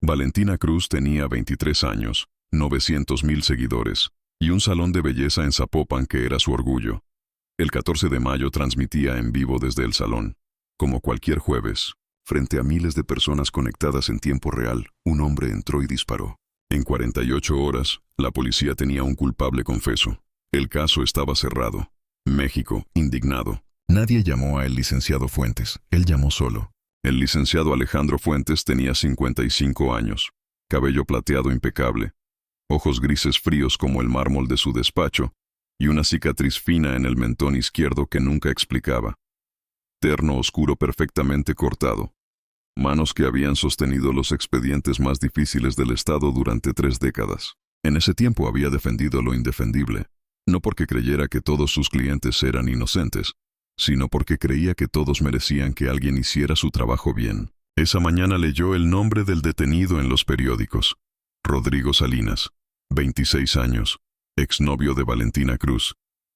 Valentina Cruz tenía 23 años, 900,000 seguidores, y un salón de belleza en Zapopan que era su orgullo. El 14 de mayo transmitía en vivo desde el salón. Como cualquier jueves, frente a miles de personas conectadas en tiempo real, un hombre entró y disparó. En 48 horas, la policía tenía un culpable confeso. El caso estaba cerrado. México, indignado. Nadie llamó a el licenciado Fuentes, él llamó solo. El licenciado Alejandro Fuentes tenía 55 años, cabello plateado impecable, ojos grises fríos como el mármol de su despacho, y una cicatriz fina en el mentón izquierdo que nunca explicaba. Terno oscuro perfectamente cortado. Manos que habían sostenido los expedientes más difíciles del Estado durante 3 décadas. En ese tiempo había defendido lo indefendible, no porque creyera que todos sus clientes eran inocentes, sino porque creía que todos merecían que alguien hiciera su trabajo bien. Esa mañana leyó el nombre del detenido en los periódicos. Rodrigo Salinas, 26 años, exnovio de Valentina Cruz,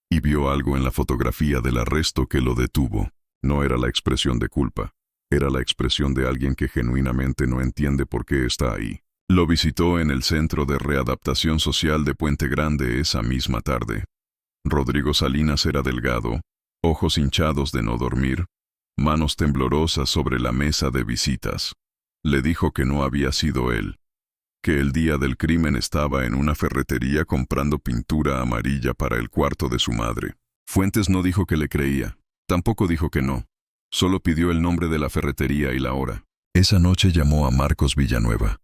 y vio algo en la fotografía del arresto que lo detuvo. No era la expresión de culpa, era la expresión de alguien que genuinamente no entiende por qué está ahí. Lo visitó en el Centro de Readaptación Social de Puente Grande esa misma tarde. Rodrigo Salinas era delgado, ojos hinchados de no dormir, manos temblorosas sobre la mesa de visitas. Le dijo que no había sido él, que el día del crimen estaba en una ferretería comprando pintura amarilla para el cuarto de su madre. Fuentes no dijo que le creía, tampoco dijo que no, solo pidió el nombre de la ferretería y la hora. Esa noche llamó a Marcos Villanueva,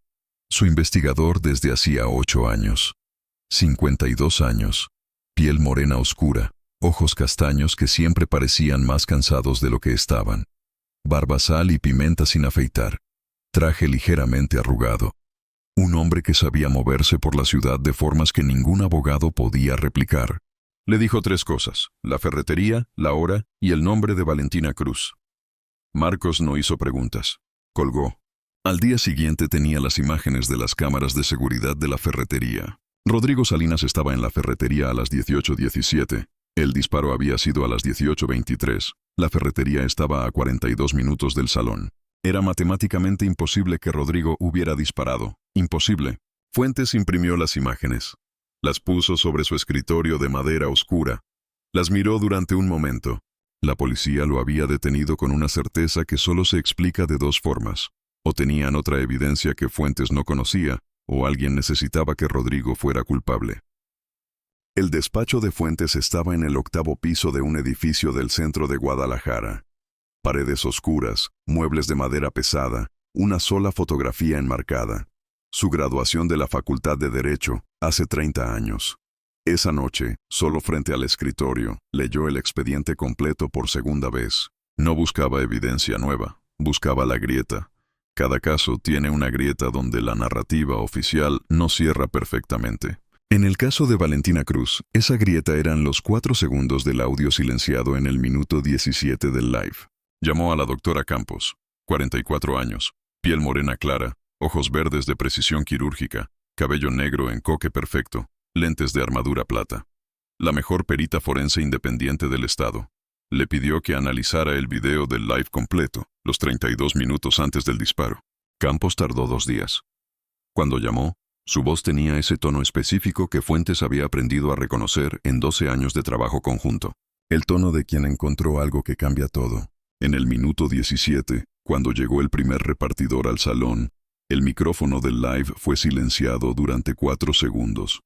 su investigador desde hacía 8 años. 52 años, piel morena oscura, ojos castaños que siempre parecían más cansados de lo que estaban. Barba, sal y pimenta sin afeitar. Traje ligeramente arrugado. Un hombre que sabía moverse por la ciudad de formas que ningún abogado podía replicar. Le dijo 3 cosas: la ferretería, la hora y el nombre de Valentina Cruz. Marcos no hizo preguntas. Colgó. Al día siguiente tenía las imágenes de las cámaras de seguridad de la ferretería. Rodrigo Salinas estaba en la ferretería a las 18:17. El disparo había sido a las 18:23. La ferretería estaba a 42 minutos del salón. Era matemáticamente imposible que Rodrigo hubiera disparado. Imposible. Fuentes imprimió las imágenes. Las puso sobre su escritorio de madera oscura. Las miró durante un momento. La policía lo había detenido con una certeza que solo se explica de 2 formas. O tenían otra evidencia que Fuentes no conocía, o alguien necesitaba que Rodrigo fuera culpable. El despacho de Fuentes estaba en el 8º piso de un edificio del centro de Guadalajara. Paredes oscuras, muebles de madera pesada, una sola fotografía enmarcada. Su graduación de la Facultad de Derecho, hace 30 años. Esa noche, solo frente al escritorio, leyó el expediente completo por segunda vez. No buscaba evidencia nueva, buscaba la grieta. Cada caso tiene una grieta donde la narrativa oficial no cierra perfectamente. En el caso de Valentina Cruz, esa grieta eran los 4 segundos del audio silenciado en el minuto 17 del live. Llamó a la doctora Campos, 44 años, piel morena clara, ojos verdes de precisión quirúrgica, cabello negro en coque perfecto, lentes de armadura plata. La mejor perita forense independiente del Estado. Le pidió que analizara el video del live completo, los 32 minutos antes del disparo. Campos tardó 2 días. Cuando llamó, su voz tenía ese tono específico que Fuentes había aprendido a reconocer en 12 años de trabajo conjunto. El tono de quien encontró algo que cambia todo. En el minuto 17, cuando llegó el primer repartidor al salón, el micrófono del live fue silenciado durante 4 segundos.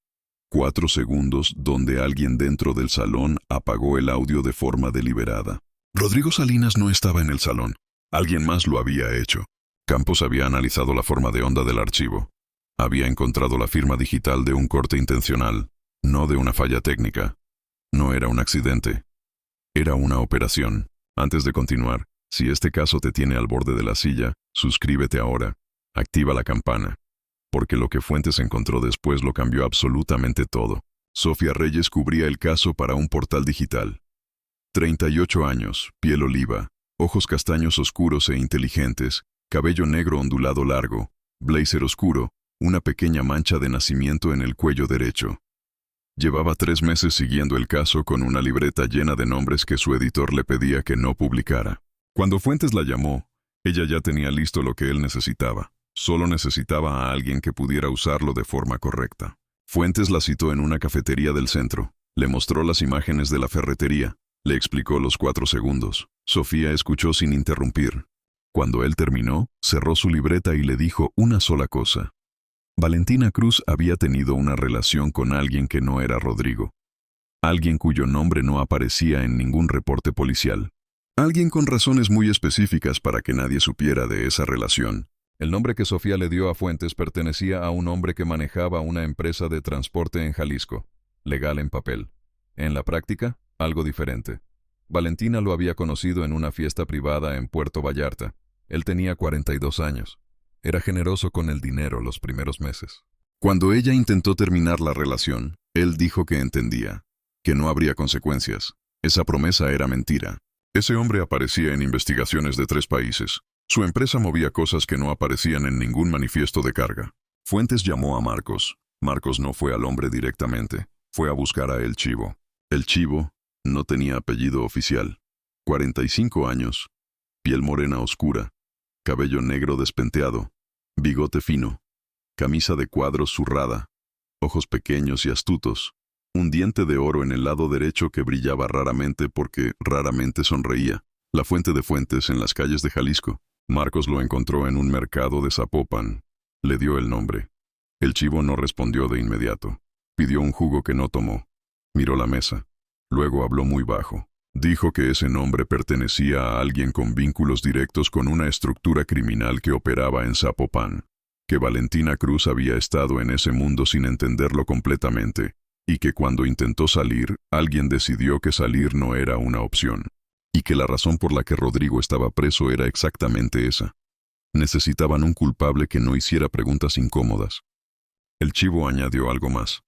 4 segundos donde alguien dentro del salón apagó el audio de forma deliberada. Rodrigo Salinas no estaba en el salón. Alguien más lo había hecho. Campos había analizado la forma de onda del archivo. Había encontrado la firma digital de un corte intencional, no de una falla técnica. No era un accidente. Era una operación. Antes de continuar, si este caso te tiene al borde de la silla, suscríbete ahora. Activa la campana. Porque lo que Fuentes encontró después lo cambió absolutamente todo. Sofía Reyes cubría el caso para un portal digital. 38 años, piel oliva, ojos castaños oscuros e inteligentes, cabello negro ondulado largo, blazer oscuro, una pequeña mancha de nacimiento en el cuello derecho. Llevaba 3 meses siguiendo el caso con una libreta llena de nombres que su editor le pedía que no publicara. Cuando Fuentes la llamó, ella ya tenía listo lo que él necesitaba. Solo necesitaba a alguien que pudiera usarlo de forma correcta. Fuentes la citó en una cafetería del centro. Le mostró las imágenes de la ferretería. Le explicó los 4 segundos. Sofía escuchó sin interrumpir. Cuando él terminó, cerró su libreta y le dijo una sola cosa. Valentina Cruz había tenido una relación con alguien que no era Rodrigo. Alguien cuyo nombre no aparecía en ningún reporte policial. Alguien con razones muy específicas para que nadie supiera de esa relación. El nombre que Sofía le dio a Fuentes pertenecía a un hombre que manejaba una empresa de transporte en Jalisco, legal en papel. En la práctica, algo diferente. Valentina lo había conocido en una fiesta privada en Puerto Vallarta. Él tenía 42 años. Era generoso con el dinero los primeros meses. Cuando ella intentó terminar la relación, él dijo que entendía, que no habría consecuencias. Esa promesa era mentira. Ese hombre aparecía en investigaciones de 3 países. Su empresa movía cosas que no aparecían en ningún manifiesto de carga. Fuentes llamó a Marcos. Marcos no fue al hombre directamente. Fue a buscar a El Chivo. El Chivo no tenía apellido oficial. 45 años. Piel morena oscura. Cabello negro despenteado. Bigote fino. Camisa de cuadros zurrada. Ojos pequeños y astutos. Un diente de oro en el lado derecho que brillaba raramente porque raramente sonreía. La fuente de Fuentes en las calles de Jalisco. Marcos lo encontró en un mercado de Zapopan. Le dio el nombre. El Chivo no respondió de inmediato. Pidió un jugo que no tomó. Miró la mesa. Luego habló muy bajo. Dijo que ese nombre pertenecía a alguien con vínculos directos con una estructura criminal que operaba en Zapopan. Que Valentina Cruz había estado en ese mundo sin entenderlo completamente. Y que cuando intentó salir, alguien decidió que salir no era una opción. Y que la razón por la que Rodrigo estaba preso era exactamente esa. Necesitaban un culpable que no hiciera preguntas incómodas. El Chivo añadió algo más.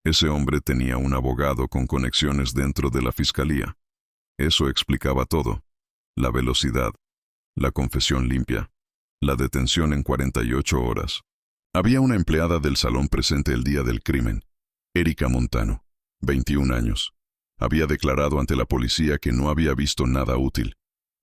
Ese hombre tenía un abogado con conexiones dentro de la fiscalía. Eso explicaba todo. La velocidad, la confesión limpia, la detención en 48 horas. Había una empleada del salón presente el día del crimen, Erika Montano, 21 años. Había declarado ante la policía que no había visto nada útil.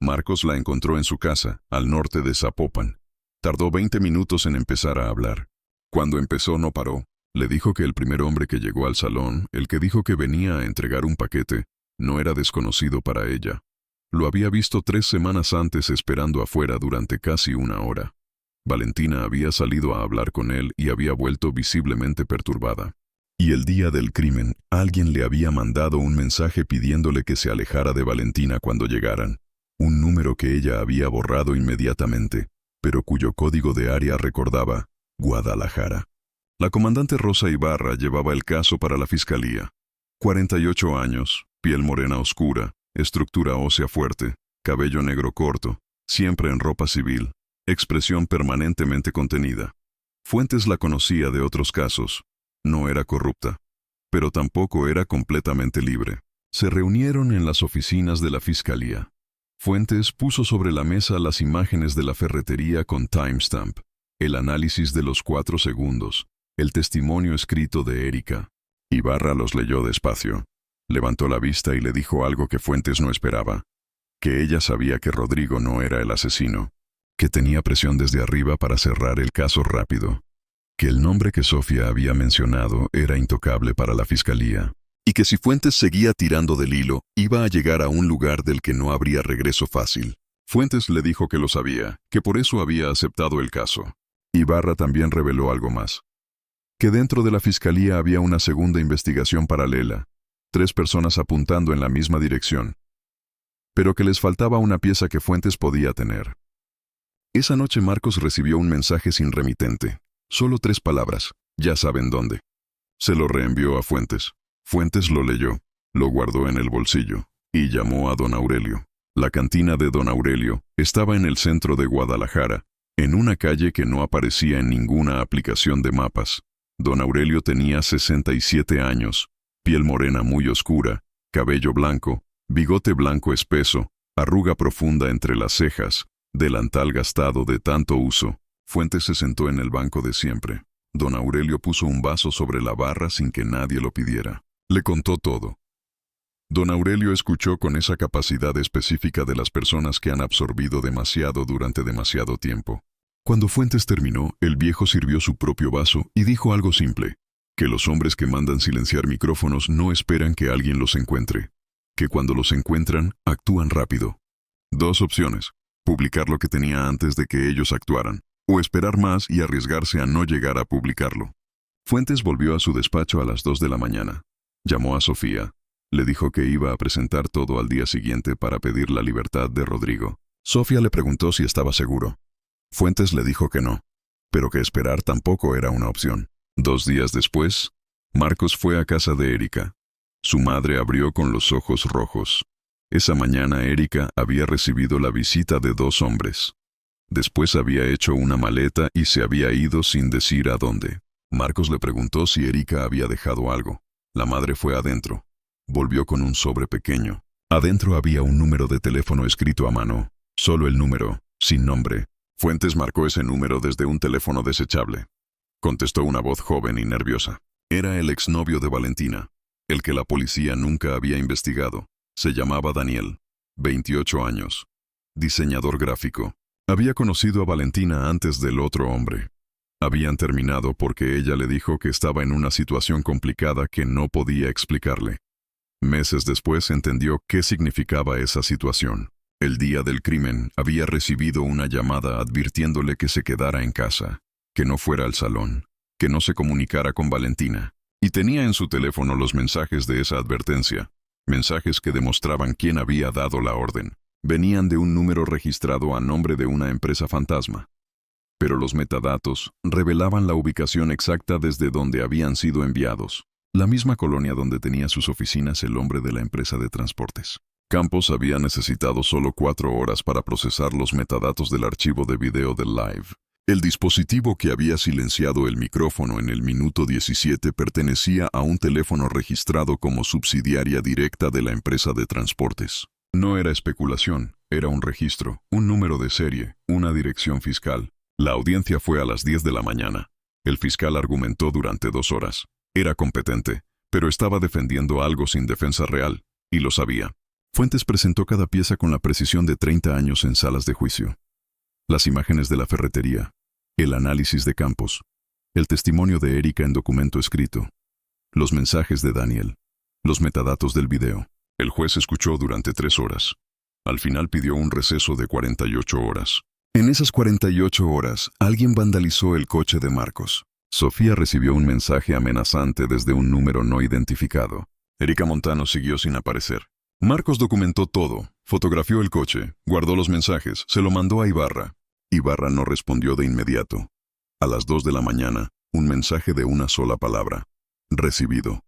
Marcos la encontró en su casa, al norte de Zapopan. Tardó 20 minutos en empezar a hablar. Cuando empezó no paró. Le dijo que el primer hombre que llegó al salón, el que dijo que venía a entregar un paquete, no era desconocido para ella. Lo había visto 3 semanas antes esperando afuera durante casi 1 hora. Valentina había salido a hablar con él y había vuelto visiblemente perturbada. Y el día del crimen, alguien le había mandado un mensaje pidiéndole que se alejara de Valentina cuando llegaran. Un número que ella había borrado inmediatamente, pero cuyo código de área recordaba Guadalajara. La comandante Rosa Ibarra llevaba el caso para la fiscalía. 48 años, piel morena oscura, estructura ósea fuerte, cabello negro corto, siempre en ropa civil, expresión permanentemente contenida. Fuentes la conocía de otros casos. No era corrupta, pero tampoco era completamente libre. Se reunieron en las oficinas de la fiscalía. Fuentes puso sobre la mesa las imágenes de la ferretería con timestamp, el análisis de los 4 segundos, el testimonio escrito de Erika. Ibarra los leyó despacio. Levantó la vista y le dijo algo que Fuentes no esperaba. Que ella sabía que Rodrigo no era el asesino. Que tenía presión desde arriba para cerrar el caso rápido. Que el nombre que Sofía había mencionado era intocable para la fiscalía. Y que si Fuentes seguía tirando del hilo, iba a llegar a un lugar del que no habría regreso fácil. Fuentes le dijo que lo sabía, que por eso había aceptado el caso. Ibarra también reveló algo más. Que dentro de la fiscalía había una segunda investigación paralela, 3 personas apuntando en la misma dirección. Pero que les faltaba una pieza que Fuentes podía tener. Esa noche Marcos recibió un mensaje sin remitente. Solo 3 palabras, ya saben dónde. Se lo reenvió a Fuentes. Fuentes lo leyó, lo guardó en el bolsillo, y llamó a don Aurelio. La cantina de don Aurelio estaba en el centro de Guadalajara, en una calle que no aparecía en ninguna aplicación de mapas. Don Aurelio tenía 67 años, piel morena muy oscura, cabello blanco, bigote blanco espeso, arruga profunda entre las cejas, delantal gastado de tanto uso. Fuentes se sentó en el banco de siempre. Don Aurelio puso un vaso sobre la barra sin que nadie lo pidiera. Le contó todo. Don Aurelio escuchó con esa capacidad específica de las personas que han absorbido demasiado durante demasiado tiempo. Cuando Fuentes terminó, el viejo sirvió su propio vaso y dijo algo simple: que los hombres que mandan silenciar micrófonos no esperan que alguien los encuentre, que cuando los encuentran, actúan rápido. Dos opciones: publicar lo que tenía antes de que ellos actuaran, o esperar más y arriesgarse a no llegar a publicarlo. Fuentes volvió a su despacho a las 2 de la mañana. Llamó a Sofía. Le dijo que iba a presentar todo al día siguiente para pedir la libertad de Rodrigo. Sofía le preguntó si estaba seguro. Fuentes le dijo que no, pero que esperar tampoco era una opción. 2 días después, Marcos fue a casa de Erika. Su madre abrió con los ojos rojos. Esa mañana Erika había recibido la visita de 2 hombres. Después había hecho una maleta y se había ido sin decir a dónde. Marcos le preguntó si Erika había dejado algo. La madre fue adentro. Volvió con un sobre pequeño. Adentro había un número de teléfono escrito a mano. Solo el número, sin nombre. Fuentes marcó ese número desde un teléfono desechable. Contestó una voz joven y nerviosa. Era el exnovio de Valentina, el que la policía nunca había investigado. Se llamaba Daniel, 28 años. Diseñador gráfico. Había conocido a Valentina antes del otro hombre. Habían terminado porque ella le dijo que estaba en una situación complicada que no podía explicarle. Meses después entendió qué significaba esa situación. El día del crimen había recibido una llamada advirtiéndole que se quedara en casa, que no fuera al salón, que no se comunicara con Valentina. Y tenía en su teléfono los mensajes de esa advertencia, mensajes que demostraban quién había dado la orden. Venían de un número registrado a nombre de una empresa fantasma. Pero los metadatos revelaban la ubicación exacta desde donde habían sido enviados. La misma colonia donde tenía sus oficinas el hombre de la empresa de transportes. Campos había necesitado solo 4 horas para procesar los metadatos del archivo de video del live. El dispositivo que había silenciado el micrófono en el minuto 17 pertenecía a un teléfono registrado como subsidiaria directa de la empresa de transportes. No era especulación, era un registro, un número de serie, una dirección fiscal. La audiencia fue a las 10 de la mañana. El fiscal argumentó durante 2 horas. Era competente, pero estaba defendiendo algo sin defensa real, y lo sabía. Fuentes presentó cada pieza con la precisión de 30 años en salas de juicio. Las imágenes de la ferretería, el análisis de Campos, el testimonio de Erika en documento escrito, los mensajes de Daniel, los metadatos del video. El juez escuchó durante 3 horas. Al final pidió un receso de 48 horas. En esas 48 horas, alguien vandalizó el coche de Marcos. Sofía recibió un mensaje amenazante desde un número no identificado. Erika Montano siguió sin aparecer. Marcos documentó todo, fotografió el coche, guardó los mensajes, se lo mandó a Ibarra. Ibarra no respondió de inmediato. A las 2 de la mañana, un mensaje de una sola palabra: recibido.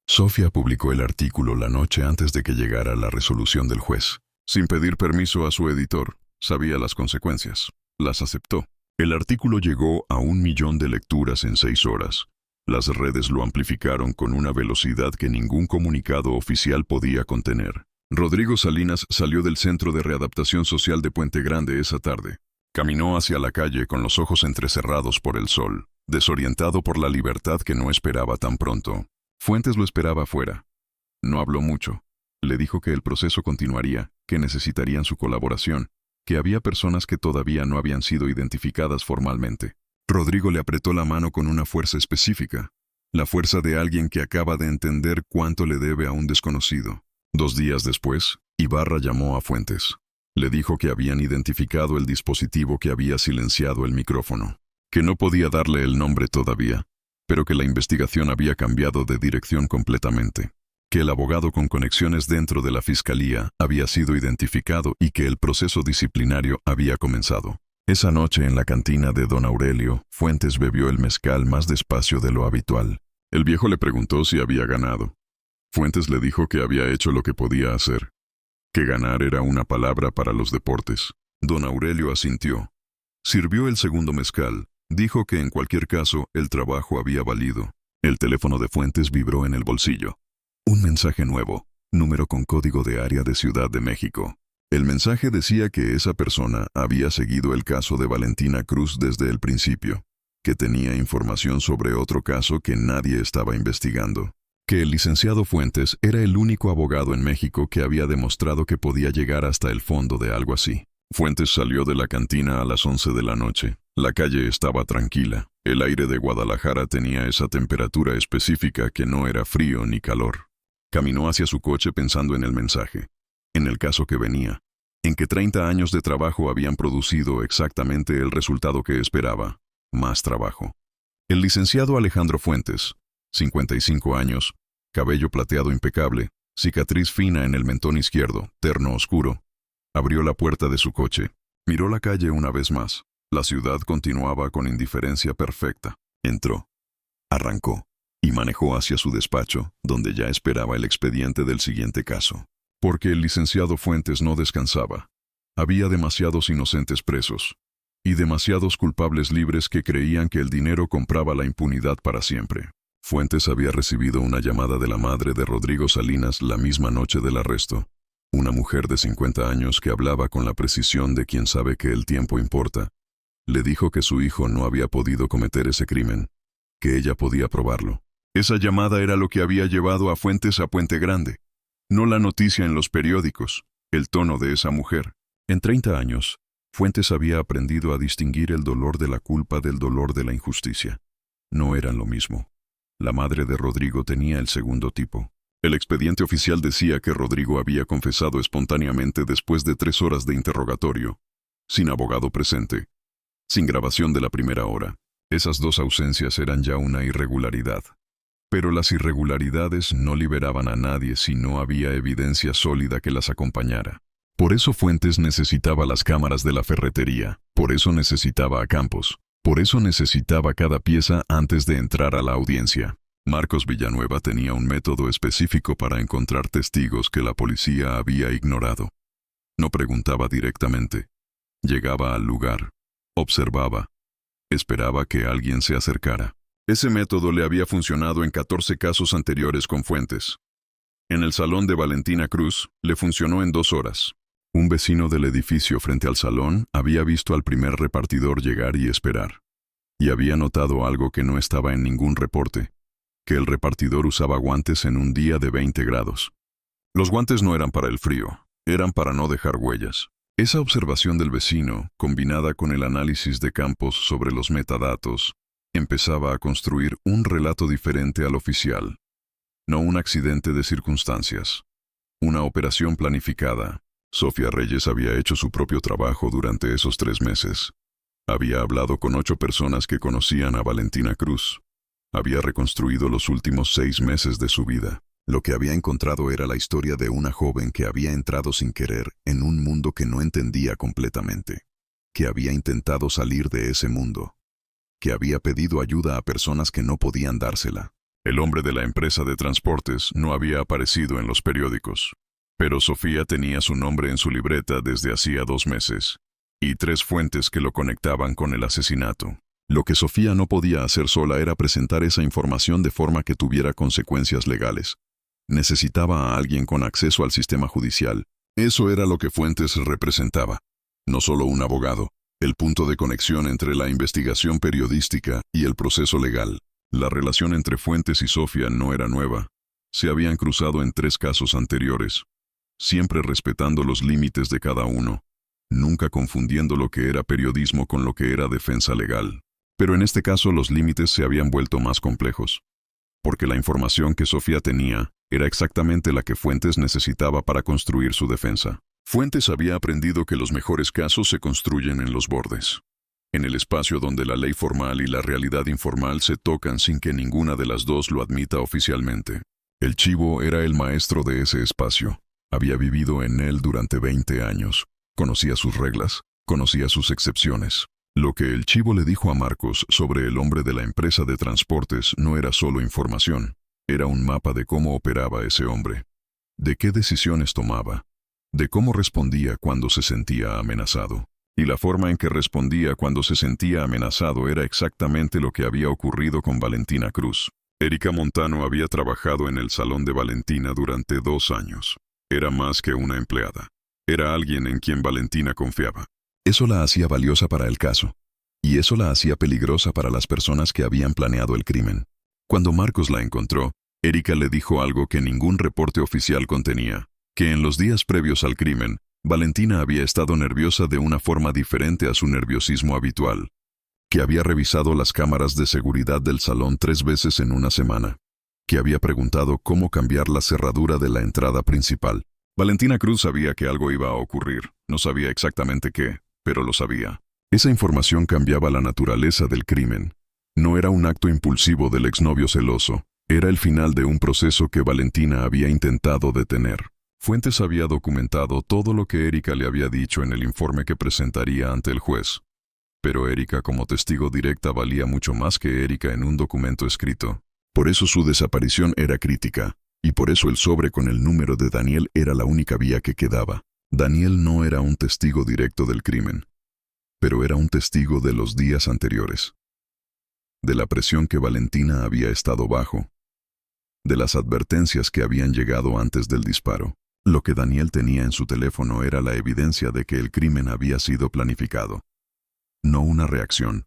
Sofía publicó el artículo la noche antes de que llegara la resolución del juez. Sin pedir permiso a su editor, sabía las consecuencias. Las aceptó. El artículo llegó a 1 millón de lecturas en 6 horas. Las redes lo amplificaron con una velocidad que ningún comunicado oficial podía contener. Rodrigo Salinas salió del Centro de Readaptación Social de Puente Grande esa tarde. Caminó hacia la calle con los ojos entrecerrados por el sol, desorientado por la libertad que no esperaba tan pronto. Fuentes lo esperaba afuera. No habló mucho. Le dijo que el proceso continuaría, que necesitarían su colaboración, que había personas que todavía no habían sido identificadas formalmente. Rodrigo le apretó la mano con una fuerza específica, la fuerza de alguien que acaba de entender cuánto le debe a un desconocido. 2 días después, Ibarra llamó a Fuentes. Le dijo que habían identificado el dispositivo que había silenciado el micrófono, que no podía darle el nombre todavía, pero que la investigación había cambiado de dirección completamente, que el abogado con conexiones dentro de la fiscalía había sido identificado y que el proceso disciplinario había comenzado. Esa noche en la cantina de don Aurelio, Fuentes bebió el mezcal más despacio de lo habitual. El viejo le preguntó si había ganado. Fuentes le dijo que había hecho lo que podía hacer, que ganar era una palabra para los deportes. Don Aurelio asintió. Sirvió el segundo mezcal. Dijo que en cualquier caso el trabajo había valido. El teléfono de Fuentes vibró en el bolsillo. Un mensaje nuevo, número con código de área de Ciudad de México. El mensaje decía que esa persona había seguido el caso de Valentina Cruz desde el principio, que tenía información sobre otro caso que nadie estaba investigando, que el licenciado Fuentes era el único abogado en México que había demostrado que podía llegar hasta el fondo de algo así. Fuentes salió de la cantina a las 11 de la noche. La calle estaba tranquila. El aire de Guadalajara tenía esa temperatura específica que no era frío ni calor. Caminó hacia su coche pensando en el mensaje, en el caso que venía, en que 30 años de trabajo habían producido exactamente el resultado que esperaba, más trabajo. El licenciado Alejandro Fuentes, 55 años, cabello plateado impecable, cicatriz fina en el mentón izquierdo, terno oscuro, abrió la puerta de su coche, miró la calle una vez más. La ciudad continuaba con indiferencia perfecta. Entró, arrancó y manejó hacia su despacho, donde ya esperaba el expediente del siguiente caso. Porque el licenciado Fuentes no descansaba. Había demasiados inocentes presos y demasiados culpables libres que creían que el dinero compraba la impunidad para siempre. Fuentes había recibido una llamada de la madre de Rodrigo Salinas la misma noche del arresto. Una mujer de 50 años que hablaba con la precisión de quien sabe que el tiempo importa. Le dijo que su hijo no había podido cometer ese crimen, que ella podía probarlo. Esa llamada era lo que había llevado a Fuentes a Puente Grande. No la noticia en los periódicos, el tono de esa mujer. En 30 años, Fuentes había aprendido a distinguir el dolor de la culpa del dolor de la injusticia. No eran lo mismo. La madre de Rodrigo tenía el segundo tipo. El expediente oficial decía que Rodrigo había confesado espontáneamente después de 3 horas de interrogatorio, sin abogado presente, sin grabación de la primera hora. Esas 2 ausencias eran ya una irregularidad. Pero las irregularidades no liberaban a nadie si no había evidencia sólida que las acompañara. Por eso Fuentes necesitaba las cámaras de la ferretería, por eso necesitaba a Campos, por eso necesitaba cada pieza antes de entrar a la audiencia. Marcos Villanueva tenía un método específico para encontrar testigos que la policía había ignorado. No preguntaba directamente. Llegaba al lugar, observaba, esperaba que alguien se acercara. Ese método le había funcionado en 14 casos anteriores con Fuentes. En el salón de Valentina Cruz, le funcionó en 2 horas. Un vecino del edificio frente al salón había visto al primer repartidor llegar y esperar. Y había notado algo que no estaba en ningún reporte, que el repartidor usaba guantes en un día de 20 grados. Los guantes no eran para el frío, eran para no dejar huellas. Esa observación del vecino, combinada con el análisis de Campos sobre los metadatos, empezaba a construir un relato diferente al oficial. No un accidente de circunstancias. Una operación planificada. Sofía Reyes había hecho su propio trabajo durante esos 3 meses. Había hablado con 8 personas que conocían a Valentina Cruz. Había reconstruido los últimos 6 meses de su vida. Lo que había encontrado era la historia de una joven que había entrado sin querer en un mundo que no entendía completamente. Que había intentado salir de ese mundo. Que había pedido ayuda a personas que no podían dársela. El hombre de la empresa de transportes no había aparecido en los periódicos. Pero Sofía tenía su nombre en su libreta desde hacía 2 meses, y 3 fuentes que lo conectaban con el asesinato. Lo que Sofía no podía hacer sola era presentar esa información de forma que tuviera consecuencias legales. Necesitaba a alguien con acceso al sistema judicial. Eso era lo que Fuentes representaba. No solo un abogado, el punto de conexión entre la investigación periodística y el proceso legal. La relación entre Fuentes y Sofía no era nueva. Se habían cruzado en 3 casos anteriores, siempre respetando los límites de cada uno, nunca confundiendo lo que era periodismo con lo que era defensa legal. Pero en este caso los límites se habían vuelto más complejos, porque la información que Sofía tenía era exactamente la que Fuentes necesitaba para construir su defensa. Fuentes había aprendido que los mejores casos se construyen en los bordes, en el espacio donde la ley formal y la realidad informal se tocan sin que ninguna de las dos lo admita oficialmente. El Chivo era el maestro de ese espacio. Había vivido en él durante 20 años. Conocía sus reglas, conocía sus excepciones. Lo que el Chivo le dijo a Marcos sobre el hombre de la empresa de transportes no era solo información, era un mapa de cómo operaba ese hombre, de qué decisiones tomaba, de cómo respondía cuando se sentía amenazado. Y la forma en que respondía cuando se sentía amenazado era exactamente lo que había ocurrido con Valentina Cruz. Erika Montano había trabajado en el salón de Valentina durante 2 años. Era más que una empleada. Era alguien en quien Valentina confiaba. Eso la hacía valiosa para el caso. Y eso la hacía peligrosa para las personas que habían planeado el crimen. Cuando Marcos la encontró, Erika le dijo algo que ningún reporte oficial contenía, que en los días previos al crimen, Valentina había estado nerviosa de una forma diferente a su nerviosismo habitual, que había revisado las cámaras de seguridad del salón 3 veces en una semana, que había preguntado cómo cambiar la cerradura de la entrada principal. Valentina Cruz sabía que algo iba a ocurrir, no sabía exactamente qué, pero lo sabía. Esa información cambiaba la naturaleza del crimen. No era un acto impulsivo del exnovio celoso, era el final de un proceso que Valentina había intentado detener. Fuentes había documentado todo lo que Erika le había dicho en el informe que presentaría ante el juez. Pero Erika como testigo directa valía mucho más que Erika en un documento escrito. Por eso su desaparición era crítica, y por eso el sobre con el número de Daniel era la única vía que quedaba. Daniel no era un testigo directo del crimen, pero era un testigo de los días anteriores, de la presión que Valentina había estado bajo, de las advertencias que habían llegado antes del disparo. Lo que Daniel tenía en su teléfono era la evidencia de que el crimen había sido planificado. No una reacción,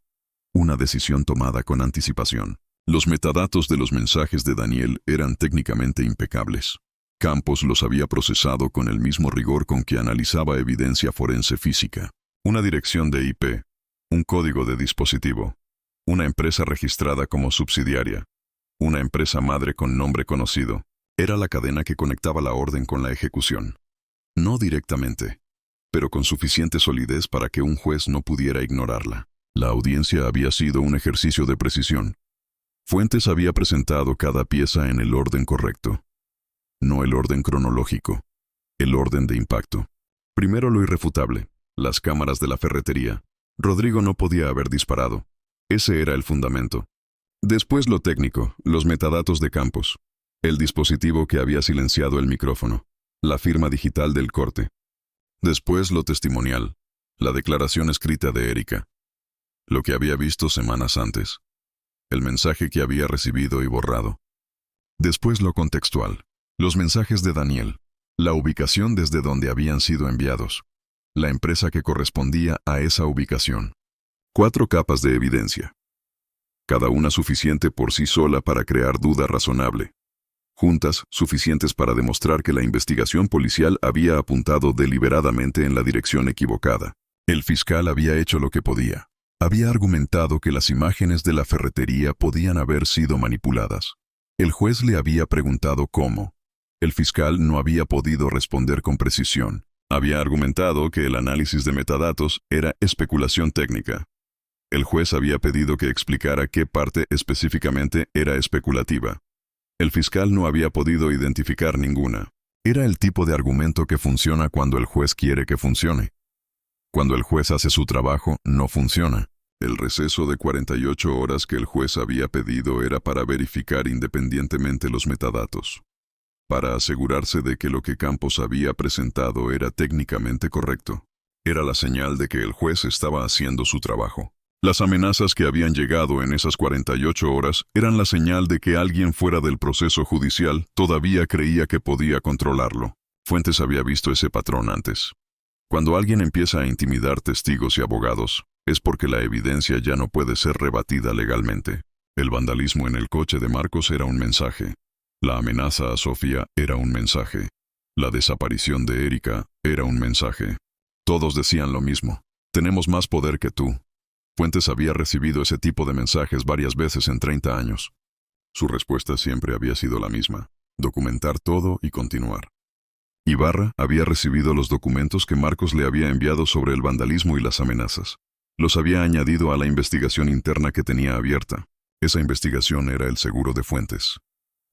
una decisión tomada con anticipación. Los metadatos de los mensajes de Daniel eran técnicamente impecables. Campos los había procesado con el mismo rigor con que analizaba evidencia forense física. Una dirección de IP, un código de dispositivo, una empresa registrada como subsidiaria, una empresa madre con nombre conocido. Era la cadena que conectaba la orden con la ejecución. No directamente, pero con suficiente solidez para que un juez no pudiera ignorarla. La audiencia había sido un ejercicio de precisión. Fuentes había presentado cada pieza en el orden correcto. No el orden cronológico, el orden de impacto. Primero lo irrefutable, las cámaras de la ferretería. Rodrigo no podía haber disparado. Ese era el fundamento. Después lo técnico, los metadatos de Campos. El dispositivo que había silenciado el micrófono, la firma digital del corte. Después lo testimonial, la declaración escrita de Erika, lo que había visto semanas antes, el mensaje que había recibido y borrado. Después lo contextual, los mensajes de Daniel, la ubicación desde donde habían sido enviados, la empresa que correspondía a esa ubicación. 4 capas de evidencia, cada una suficiente por sí sola para crear duda razonable. Juntas, suficientes para demostrar que la investigación policial había apuntado deliberadamente en la dirección equivocada. El fiscal había hecho lo que podía. Había argumentado que las imágenes de la ferretería podían haber sido manipuladas. El juez le había preguntado cómo. El fiscal no había podido responder con precisión. Había argumentado que el análisis de metadatos era especulación técnica. El juez había pedido que explicara qué parte específicamente era especulativa. El fiscal no había podido identificar ninguna. Era el tipo de argumento que funciona cuando el juez quiere que funcione. Cuando el juez hace su trabajo, no funciona. El receso de 48 horas que el juez había pedido era para verificar independientemente los metadatos, para asegurarse de que lo que Campos había presentado era técnicamente correcto. Era la señal de que el juez estaba haciendo su trabajo. Las amenazas que habían llegado en esas 48 horas eran la señal de que alguien fuera del proceso judicial todavía creía que podía controlarlo. Fuentes había visto ese patrón antes. Cuando alguien empieza a intimidar testigos y abogados, es porque la evidencia ya no puede ser rebatida legalmente. El vandalismo en el coche de Marcos era un mensaje. La amenaza a Sofía era un mensaje. La desaparición de Erika era un mensaje. Todos decían lo mismo. Tenemos más poder que tú. Fuentes había recibido ese tipo de mensajes varias veces en 30 años. Su respuesta siempre había sido la misma: documentar todo y continuar. Ibarra había recibido los documentos que Marcos le había enviado sobre el vandalismo y las amenazas. Los había añadido a la investigación interna que tenía abierta. Esa investigación era el seguro de Fuentes.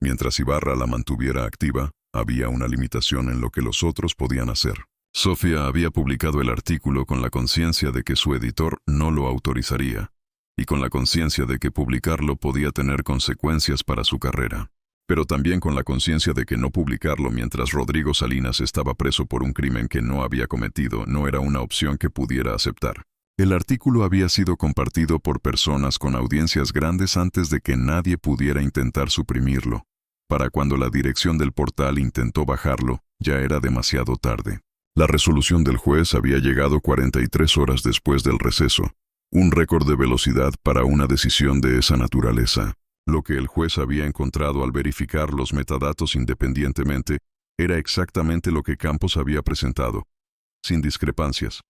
Mientras Ibarra la mantuviera activa, había una limitación en lo que los otros podían hacer. Sofía había publicado el artículo con la conciencia de que su editor no lo autorizaría, y con la conciencia de que publicarlo podía tener consecuencias para su carrera, pero también con la conciencia de que no publicarlo mientras Rodrigo Salinas estaba preso por un crimen que no había cometido no era una opción que pudiera aceptar. El artículo había sido compartido por personas con audiencias grandes antes de que nadie pudiera intentar suprimirlo. Para cuando la dirección del portal intentó bajarlo, ya era demasiado tarde. La resolución del juez había llegado 43 horas después del receso, un récord de velocidad para una decisión de esa naturaleza. Lo que el juez había encontrado al verificar los metadatos independientemente era exactamente lo que Campos había presentado. sin discrepancias,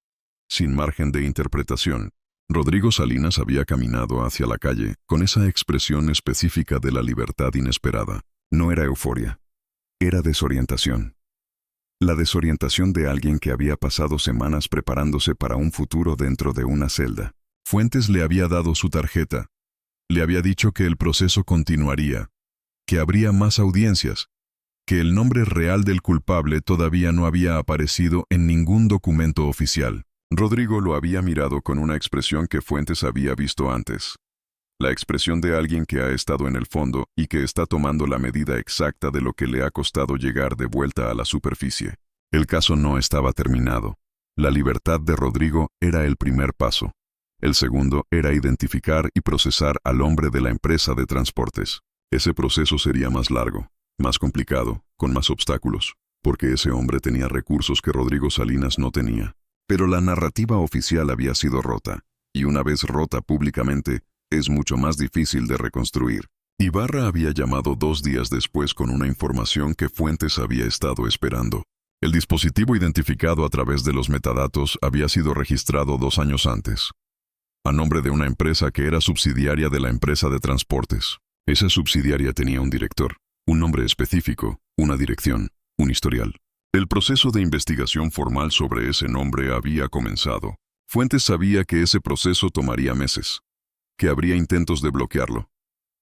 sin margen de interpretación. Rodrigo Salinas había caminado hacia la calle con esa expresión específica de la libertad inesperada. No era euforia, era desorientación. La desorientación de alguien que había pasado semanas preparándose para un futuro dentro de una celda. Fuentes le había dado su tarjeta. Le había dicho que el proceso continuaría, que habría más audiencias, que el nombre real del culpable todavía no había aparecido en ningún documento oficial. Rodrigo lo había mirado con una expresión que Fuentes había visto antes. La expresión de alguien que ha estado en el fondo y que está tomando la medida exacta de lo que le ha costado llegar de vuelta a la superficie. El caso no estaba terminado. La libertad de Rodrigo era el primer paso. El segundo era identificar y procesar al hombre de la empresa de transportes. Ese proceso sería más largo, más complicado, con más obstáculos, porque ese hombre tenía recursos que Rodrigo Salinas no tenía. Pero la narrativa oficial había sido rota, y una vez rota públicamente, es mucho más difícil de reconstruir. Ibarra había llamado 2 días después con una información que Fuentes había estado esperando. El dispositivo identificado a través de los metadatos había sido registrado 2 años antes, a nombre de una empresa que era subsidiaria de la empresa de transportes. Esa subsidiaria tenía un director, un nombre específico, una dirección, un historial. El proceso de investigación formal sobre ese nombre había comenzado. Fuentes sabía que ese proceso tomaría meses, que habría intentos de bloquearlo,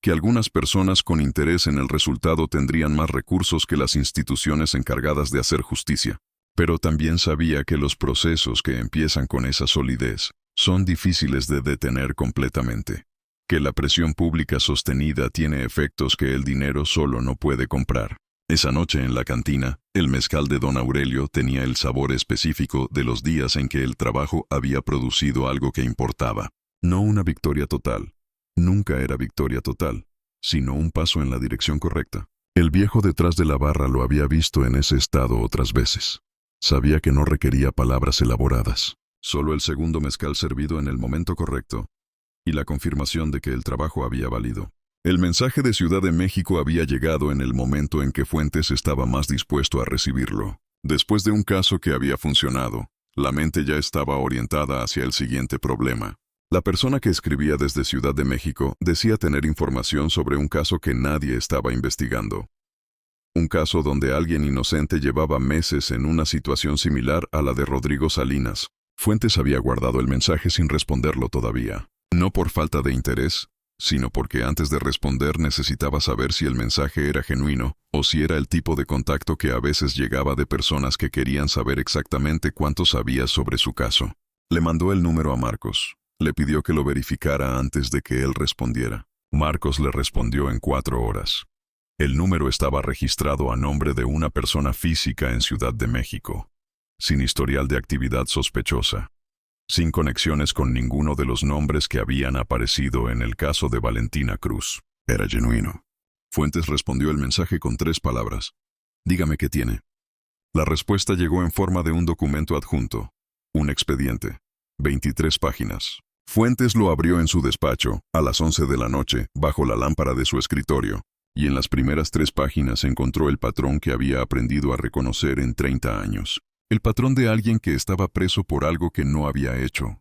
que algunas personas con interés en el resultado tendrían más recursos que las instituciones encargadas de hacer justicia. Pero también sabía que los procesos que empiezan con esa solidez son difíciles de detener completamente, que la presión pública sostenida tiene efectos que el dinero solo no puede comprar. Esa noche en la cantina, el mezcal de don Aurelio tenía el sabor específico de los días en que el trabajo había producido algo que importaba. No una victoria total. Nunca era victoria total, sino un paso en la dirección correcta. El viejo detrás de la barra lo había visto en ese estado otras veces. Sabía que no requería palabras elaboradas, solo el segundo mezcal servido en el momento correcto, y la confirmación de que el trabajo había valido. El mensaje de Ciudad de México había llegado en el momento en que Fuentes estaba más dispuesto a recibirlo. Después de un caso que había funcionado, la mente ya estaba orientada hacia el siguiente problema. La persona que escribía desde Ciudad de México decía tener información sobre un caso que nadie estaba investigando. Un caso donde alguien inocente llevaba meses en una situación similar a la de Rodrigo Salinas. Fuentes había guardado el mensaje sin responderlo todavía. No por falta de interés, sino porque antes de responder necesitaba saber si el mensaje era genuino o si era el tipo de contacto que a veces llegaba de personas que querían saber exactamente cuánto sabía sobre su caso. Le mandó el número a Marcos. Le pidió que lo verificara antes de que él respondiera. Marcos le respondió en 4 horas. El número estaba registrado a nombre de una persona física en Ciudad de México, sin historial de actividad sospechosa, sin conexiones con ninguno de los nombres que habían aparecido en el caso de Valentina Cruz. Era genuino. Fuentes respondió el mensaje con 3 palabras. Dígame qué tiene. La respuesta llegó en forma de un documento adjunto, un expediente, 23 páginas. Fuentes lo abrió en su despacho, a las 11 de la noche, bajo la lámpara de su escritorio, y en las primeras 3 páginas encontró el patrón que había aprendido a reconocer en 30 años. El patrón de alguien que estaba preso por algo que no había hecho.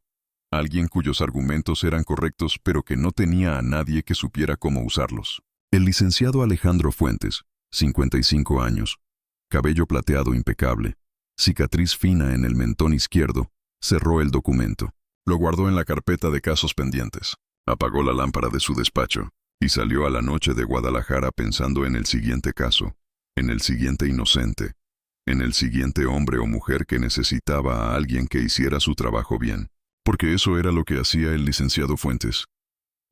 Alguien cuyos argumentos eran correctos pero que no tenía a nadie que supiera cómo usarlos. El licenciado Alejandro Fuentes, 55 años, cabello plateado impecable, cicatriz fina en el mentón izquierdo, cerró el documento. Lo guardó en la carpeta de casos pendientes. Apagó la lámpara de su despacho y salió a la noche de Guadalajara pensando en el siguiente caso, en el siguiente inocente, en el siguiente hombre o mujer que necesitaba a alguien que hiciera su trabajo bien. Porque eso era lo que hacía el licenciado Fuentes.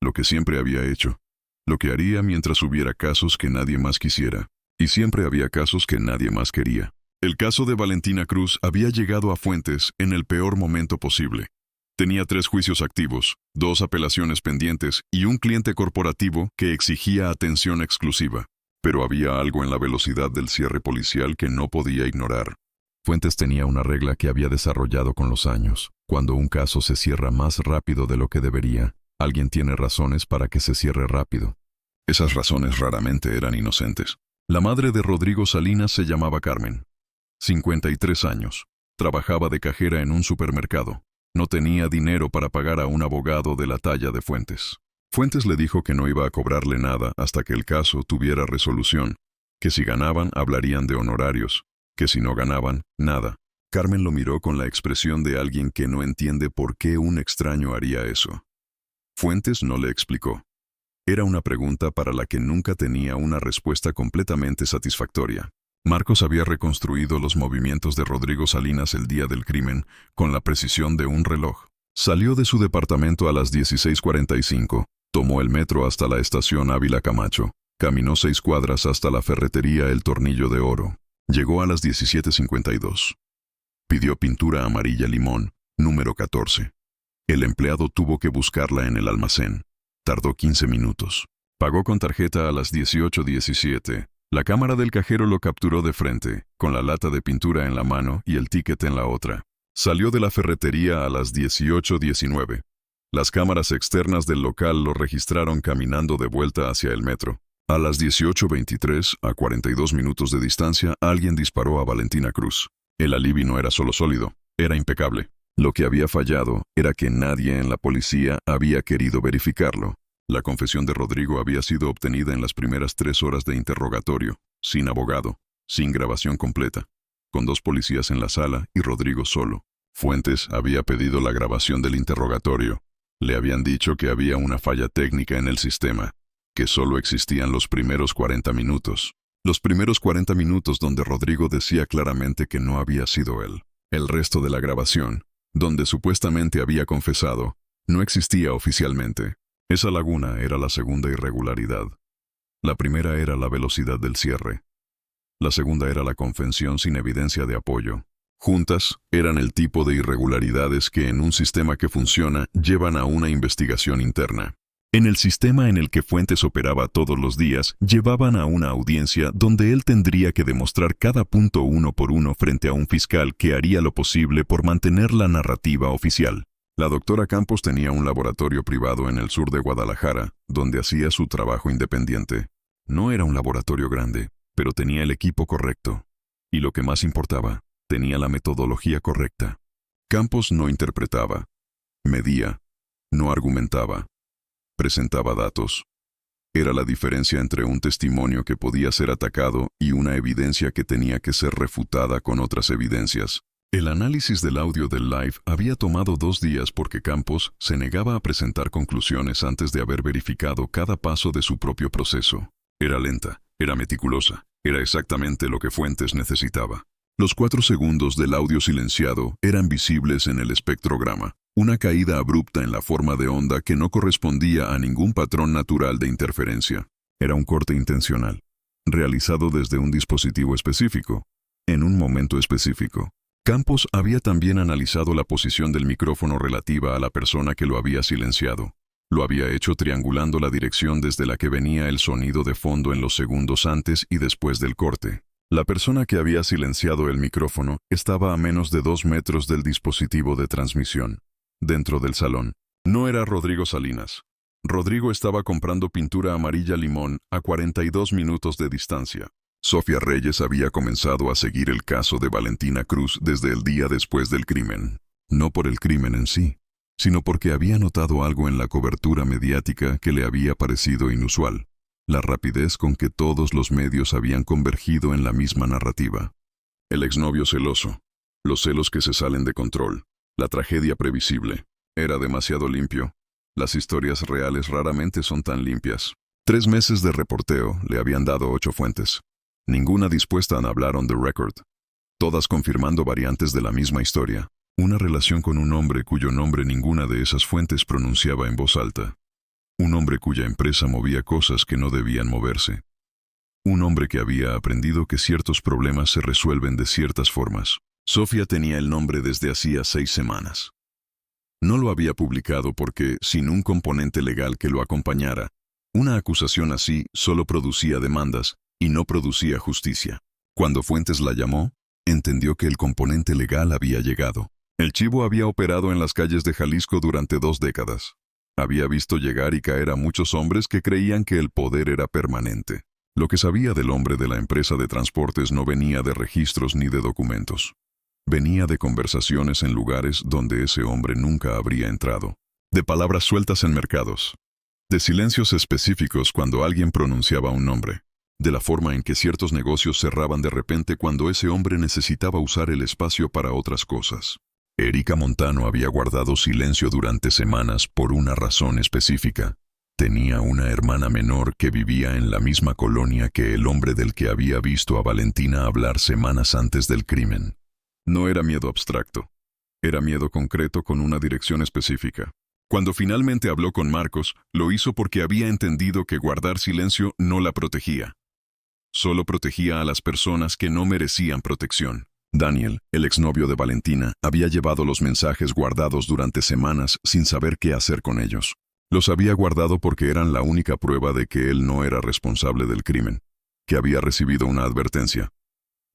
Lo que siempre había hecho. Lo que haría mientras hubiera casos que nadie más quisiera. Y siempre había casos que nadie más quería. El caso de Valentina Cruz había llegado a Fuentes en el peor momento posible. Tenía 3 juicios activos, 2 apelaciones pendientes y un cliente corporativo que exigía atención exclusiva. Pero había algo en la velocidad del cierre policial que no podía ignorar. Fuentes tenía una regla que había desarrollado con los años. Cuando un caso se cierra más rápido de lo que debería, alguien tiene razones para que se cierre rápido. Esas razones raramente eran inocentes. La madre de Rodrigo Salinas se llamaba Carmen. 53 años. Trabajaba de cajera en un supermercado. No tenía dinero para pagar a un abogado de la talla de Fuentes. Fuentes le dijo que no iba a cobrarle nada hasta que el caso tuviera resolución, que si ganaban hablarían de honorarios, que si no ganaban, nada. Carmen lo miró con la expresión de alguien que no entiende por qué un extraño haría eso. Fuentes no le explicó. Era una pregunta para la que nunca tenía una respuesta completamente satisfactoria. Marcos había reconstruido los movimientos de Rodrigo Salinas el día del crimen con la precisión de un reloj. Salió de su departamento a las 16:45, tomó el metro hasta la estación Ávila Camacho, caminó 6 cuadras hasta la ferretería El Tornillo de Oro. Llegó a las 17:52. Pidió pintura amarilla limón, número 14. El empleado tuvo que buscarla en el almacén. Tardó 15 minutos. Pagó con tarjeta a las 18:17. La cámara del cajero lo capturó de frente, con la lata de pintura en la mano y el ticket en la otra. Salió de la ferretería a las 18:19. Las cámaras externas del local lo registraron caminando de vuelta hacia el metro. A las 18:23, a 42 minutos de distancia, alguien disparó a Valentina Cruz. El alibi no era solo sólido, era impecable. Lo que había fallado era que nadie en la policía había querido verificarlo. La confesión de Rodrigo había sido obtenida en las primeras 3 horas de interrogatorio, sin abogado, sin grabación completa, con 2 policías en la sala y Rodrigo solo. Fuentes había pedido la grabación del interrogatorio. Le habían dicho que había una falla técnica en el sistema, que solo existían los primeros 40 minutos. Los primeros 40 minutos donde Rodrigo decía claramente que no había sido él. El resto de la grabación, donde supuestamente había confesado, no existía oficialmente. Esa laguna era la segunda irregularidad. La primera era la velocidad del cierre. La segunda era la confesión sin evidencia de apoyo. Juntas, eran el tipo de irregularidades que en un sistema que funciona llevan a una investigación interna. En el sistema en el que Fuentes operaba todos los días, llevaban a una audiencia donde él tendría que demostrar cada punto uno por uno frente a un fiscal que haría lo posible por mantener la narrativa oficial. La doctora Campos tenía un laboratorio privado en el sur de Guadalajara, donde hacía su trabajo independiente. No era un laboratorio grande, pero tenía el equipo correcto. Y lo que más importaba, tenía la metodología correcta. Campos no interpretaba, medía, no argumentaba. Presentaba datos. Era la diferencia entre un testimonio que podía ser atacado y una evidencia que tenía que ser refutada con otras evidencias. El análisis del audio del live había tomado 2 días porque Campos se negaba a presentar conclusiones antes de haber verificado cada paso de su propio proceso. Era lenta, era meticulosa, era exactamente lo que Fuentes necesitaba. Los 4 segundos del audio silenciado eran visibles en el espectrograma. Una caída abrupta en la forma de onda que no correspondía a ningún patrón natural de interferencia. Era un corte intencional, realizado desde un dispositivo específico, en un momento específico. Campos había también analizado la posición del micrófono relativa a la persona que lo había silenciado. Lo había hecho triangulando la dirección desde la que venía el sonido de fondo en los segundos antes y después del corte. La persona que había silenciado el micrófono estaba a menos de 2 metros del dispositivo de transmisión. Dentro del salón. No era Rodrigo Salinas. Rodrigo estaba comprando pintura amarilla limón a 42 minutos de distancia. Sofía Reyes había comenzado a seguir el caso de Valentina Cruz desde el día después del crimen. No por el crimen en sí, sino porque había notado algo en la cobertura mediática que le había parecido inusual. La rapidez con que todos los medios habían convergido en la misma narrativa. El exnovio celoso. Los celos que se salen de control. La tragedia previsible. Era demasiado limpio. Las historias reales raramente son tan limpias. 3 meses de reporteo le habían dado 8 fuentes. Ninguna dispuesta a hablar on the record. Todas confirmando variantes de la misma historia. Una relación con un hombre cuyo nombre ninguna de esas fuentes pronunciaba en voz alta. Un hombre cuya empresa movía cosas que no debían moverse. Un hombre que había aprendido que ciertos problemas se resuelven de ciertas formas. Sofía tenía el nombre desde hacía 6 semanas. No lo había publicado porque, sin un componente legal que lo acompañara, una acusación así solo producía demandas y no producía justicia. Cuando Fuentes la llamó, entendió que el componente legal había llegado. El chivo había operado en las calles de Jalisco durante 2 décadas. Había visto llegar y caer a muchos hombres que creían que el poder era permanente. Lo que sabía del hombre de la empresa de transportes no venía de registros ni de documentos. Venía de conversaciones en lugares donde ese hombre nunca habría entrado, de palabras sueltas en mercados, de silencios específicos cuando alguien pronunciaba un nombre, de la forma en que ciertos negocios cerraban de repente cuando ese hombre necesitaba usar el espacio para otras cosas. Erika Montano había guardado silencio durante semanas por una razón específica. Tenía una hermana menor que vivía en la misma colonia que el hombre del que había visto a Valentina hablar semanas antes del crimen. No era miedo abstracto. Era miedo concreto con una dirección específica. Cuando finalmente habló con Marcos, lo hizo porque había entendido que guardar silencio no la protegía. Solo protegía a las personas que no merecían protección. Daniel, el exnovio de Valentina, había llevado los mensajes guardados durante semanas sin saber qué hacer con ellos. Los había guardado porque eran la única prueba de que él no era responsable del crimen, que había recibido una advertencia,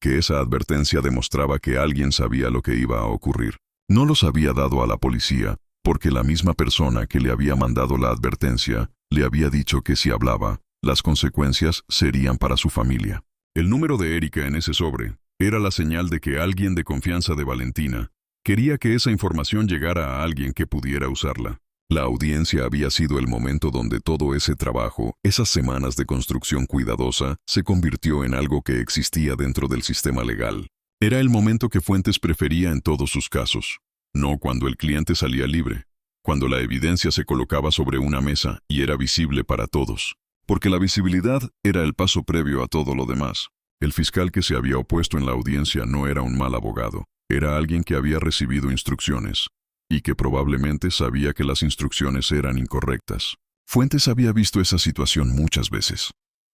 que esa advertencia demostraba que alguien sabía lo que iba a ocurrir. No los había dado a la policía, porque la misma persona que le había mandado la advertencia le había dicho que si hablaba, las consecuencias serían para su familia. El número de Erika en ese sobre era la señal de que alguien de confianza de Valentina quería que esa información llegara a alguien que pudiera usarla. La audiencia había sido el momento donde todo ese trabajo, esas semanas de construcción cuidadosa, se convirtió en algo que existía dentro del sistema legal. Era el momento que Fuentes prefería en todos sus casos. No cuando el cliente salía libre, cuando la evidencia se colocaba sobre una mesa y era visible para todos. Porque la visibilidad era el paso previo a todo lo demás. El fiscal que se había opuesto en la audiencia no era un mal abogado, era alguien que había recibido instrucciones, y que probablemente sabía que las instrucciones eran incorrectas. Fuentes había visto esa situación muchas veces.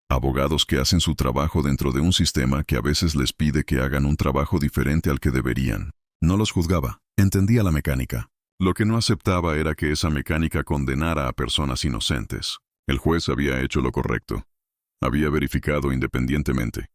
Abogados que hacen su trabajo dentro de un sistema que a veces les pide que hagan un trabajo diferente al que deberían. No los juzgaba, entendía la mecánica. Lo que no aceptaba era que esa mecánica condenara a personas inocentes. El juez había hecho lo correcto. Había verificado independientemente.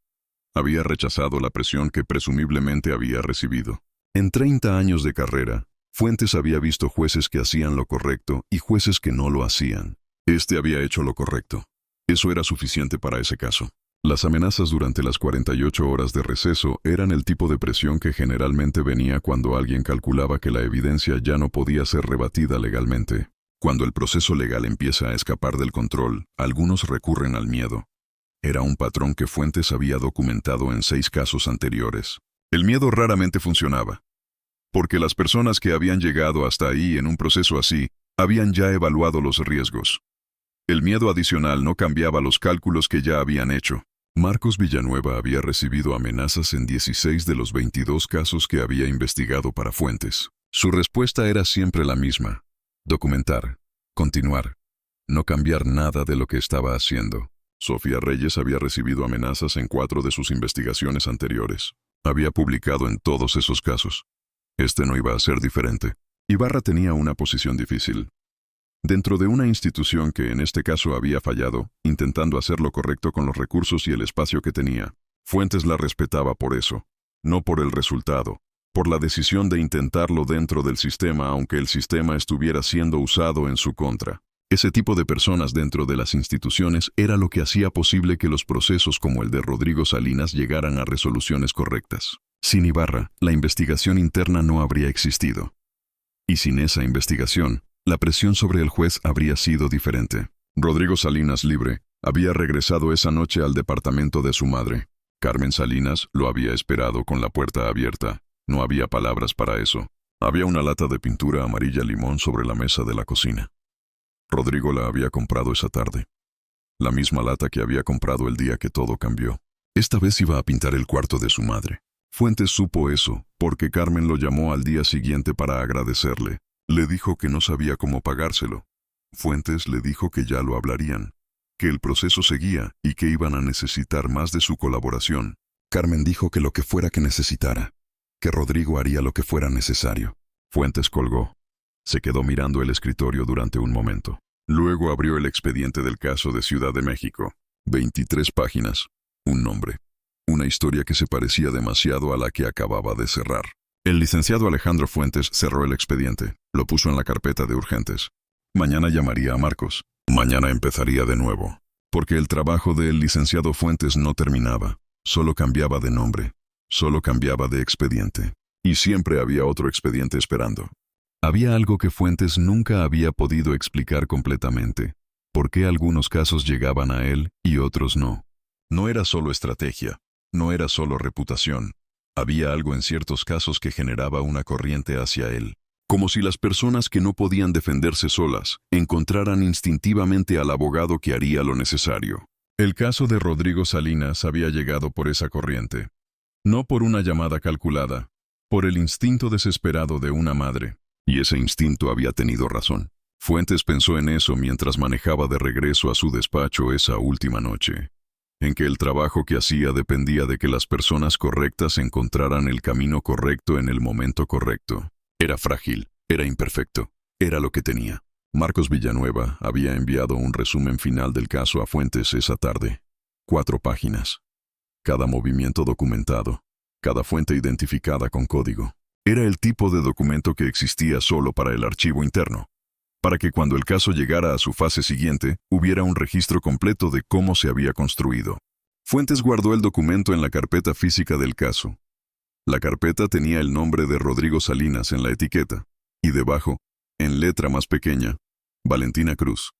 Había rechazado la presión que presumiblemente había recibido. En 30 años de carrera, Fuentes había visto jueces que hacían lo correcto y jueces que no lo hacían. Este había hecho lo correcto. Eso era suficiente para ese caso. Las amenazas durante las 48 horas de receso eran el tipo de presión que generalmente venía cuando alguien calculaba que la evidencia ya no podía ser rebatida legalmente. Cuando el proceso legal empieza a escapar del control, algunos recurren al miedo. Era un patrón que Fuentes había documentado en 6 casos anteriores. El miedo raramente funcionaba, porque las personas que habían llegado hasta ahí en un proceso así, habían ya evaluado los riesgos. El miedo adicional no cambiaba los cálculos que ya habían hecho. Marcos Villanueva había recibido amenazas en 16 de los 22 casos que había investigado para Fuentes. Su respuesta era siempre la misma: documentar, continuar, no cambiar nada de lo que estaba haciendo. Sofía Reyes había recibido amenazas en 4 de sus investigaciones anteriores. Había publicado en todos esos casos. Este no iba a ser diferente. Ibarra tenía una posición difícil. Dentro de una institución que en este caso había fallado, intentando hacer lo correcto con los recursos y el espacio que tenía. Fuentes la respetaba por eso, no por el resultado, por la decisión de intentarlo dentro del sistema aunque el sistema estuviera siendo usado en su contra. Ese tipo de personas dentro de las instituciones era lo que hacía posible que los procesos como el de Rodrigo Salinas llegaran a resoluciones correctas. Sin Ibarra, la investigación interna no habría existido. Y sin esa investigación, la presión sobre el juez habría sido diferente. Rodrigo Salinas, libre, había regresado esa noche al departamento de su madre. Carmen Salinas lo había esperado con la puerta abierta. No había palabras para eso. Había una lata de pintura amarilla limón sobre la mesa de la cocina. Rodrigo la había comprado esa tarde. La misma lata que había comprado el día que todo cambió. Esta vez iba a pintar el cuarto de su madre. Fuentes supo eso, porque Carmen lo llamó al día siguiente para agradecerle. Le dijo que no sabía cómo pagárselo. Fuentes le dijo que ya lo hablarían, que el proceso seguía y que iban a necesitar más de su colaboración. Carmen dijo que lo que fuera que necesitara, que Rodrigo haría lo que fuera necesario. Fuentes colgó. Se quedó mirando el escritorio durante un momento. Luego abrió el expediente del caso de Ciudad de México. 23 páginas. Un nombre. Una historia que se parecía demasiado a la que acababa de cerrar. El licenciado Alejandro Fuentes cerró el expediente. Lo puso en la carpeta de urgentes. Mañana llamaría a Marcos. Mañana empezaría de nuevo. Porque el trabajo del licenciado Fuentes no terminaba. Solo cambiaba de nombre. Solo cambiaba de expediente. Y siempre había otro expediente esperando. Había algo que Fuentes nunca había podido explicar completamente. ¿Por qué algunos casos llegaban a él y otros no? No era solo estrategia, no era solo reputación. Había algo en ciertos casos que generaba una corriente hacia él. Como si las personas que no podían defenderse solas encontraran instintivamente al abogado que haría lo necesario. El caso de Rodrigo Salinas había llegado por esa corriente. No por una llamada calculada, por el instinto desesperado de una madre. Y ese instinto había tenido razón. Fuentes pensó en eso mientras manejaba de regreso a su despacho esa última noche, en que el trabajo que hacía dependía de que las personas correctas encontraran el camino correcto en el momento correcto. Era frágil, era imperfecto, era lo que tenía. Marcos Villanueva había enviado un resumen final del caso a Fuentes esa tarde. 4 páginas. Cada movimiento documentado, cada fuente identificada con código. Era el tipo de documento que existía solo para el archivo interno, para que cuando el caso llegara a su fase siguiente, hubiera un registro completo de cómo se había construido. Fuentes guardó el documento en la carpeta física del caso. La carpeta tenía el nombre de Rodrigo Salinas en la etiqueta, y debajo, en letra más pequeña, Valentina Cruz.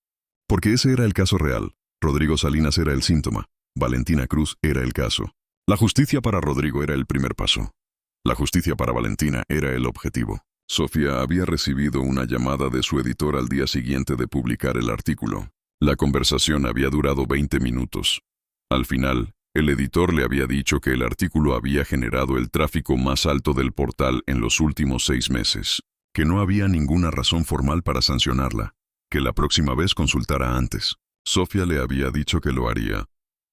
Porque ese era el caso real. Rodrigo Salinas era el síntoma, Valentina Cruz era el caso. La justicia para Rodrigo era el primer paso. La justicia para Valentina era el objetivo. Sofía había recibido una llamada de su editor al día siguiente de publicar el artículo. La conversación había durado 20 minutos. Al final, el editor le había dicho que el artículo había generado el tráfico más alto del portal en los últimos 6 meses, que no había ninguna razón formal para sancionarla, que la próxima vez consultara antes. Sofía le había dicho que lo haría.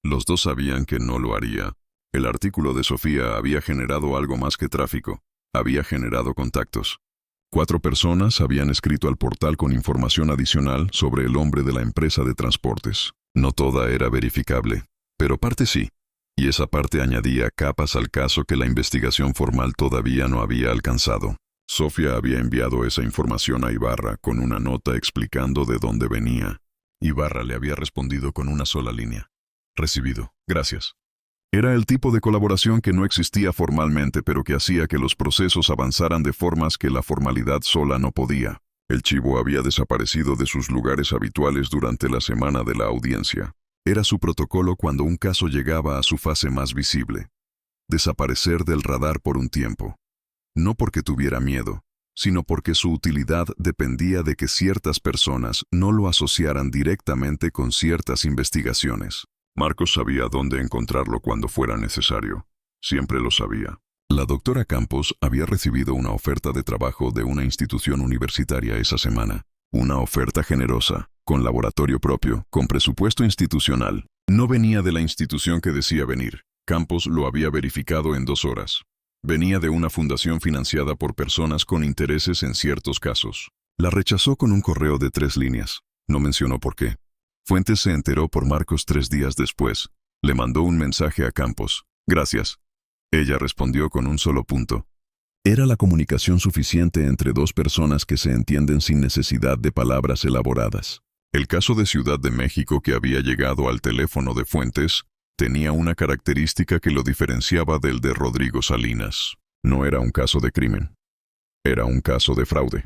Los dos sabían que no lo haría. El artículo de Sofía había generado algo más que tráfico. Había generado contactos. 4 personas habían escrito al portal con información adicional sobre el hombre de la empresa de transportes. No toda era verificable, pero parte sí. Y esa parte añadía capas al caso que la investigación formal todavía no había alcanzado. Sofía había enviado esa información a Ibarra con una nota explicando de dónde venía. Ibarra le había respondido con una sola línea. Recibido, gracias. Era el tipo de colaboración que no existía formalmente, pero que hacía que los procesos avanzaran de formas que la formalidad sola no podía. El chivo había desaparecido de sus lugares habituales durante la semana de la audiencia. Era su protocolo cuando un caso llegaba a su fase más visible. Desaparecer del radar por un tiempo. No porque tuviera miedo, sino porque su utilidad dependía de que ciertas personas no lo asociaran directamente con ciertas investigaciones. Marcos sabía dónde encontrarlo cuando fuera necesario. Siempre lo sabía. La doctora Campos había recibido una oferta de trabajo de una institución universitaria esa semana. Una oferta generosa, con laboratorio propio, con presupuesto institucional. No venía de la institución que decía venir. Campos lo había verificado en 2 horas. Venía de una fundación financiada por personas con intereses en ciertos casos. La rechazó con un correo de 3 líneas. No mencionó por qué. Fuentes se enteró por Marcos 3 días después. Le mandó un mensaje a Campos. Gracias. Ella respondió con un solo punto. Era la comunicación suficiente entre 2 personas que se entienden sin necesidad de palabras elaboradas. El caso de Ciudad de México que había llegado al teléfono de Fuentes tenía una característica que lo diferenciaba del de Rodrigo Salinas. No era un caso de crimen. Era un caso de fraude.